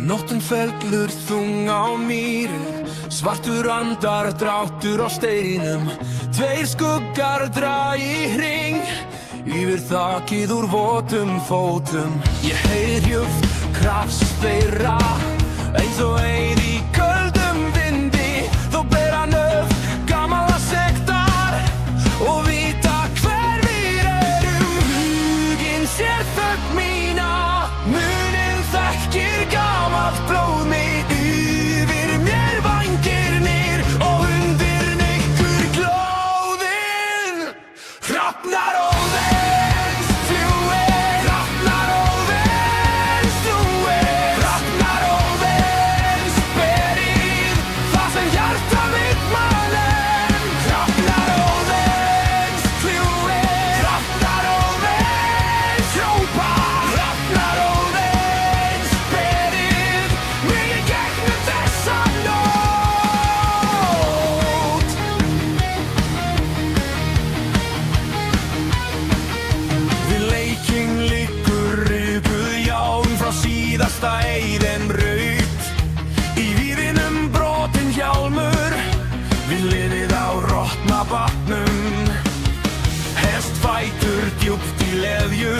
Nóttin fellur þung á mýri, svartur andardráttur á steinum. Tveir skuggar draga í hring, yfir þakið úr votum fótum. Ég heyri krafs þeirra, eins og eið í köldum vindi. Þó bera nöfn gamalla sektar og vita hver við erum. Huginn sér þögn mína, muninn þekkir gamalt blóð mitt. Yfir mér vængirnir og undir nykkur glóðin. Hrafnar óðins fljúga, hrafnar óðins fljúga, hrafnar óðins berið það sem hjarta mitt maður. Hrafnar óðins fljúga, hrafnar óðins hrópa, hrafnar óðins berið mig í gegnum þessa nótt. Við leikinn liggur rykuð járn frá síðasta eiðin braut. Í víðinum brotinn hjálmur, við liðið á rotna bátnum. Hestfætur djúpt í leðju,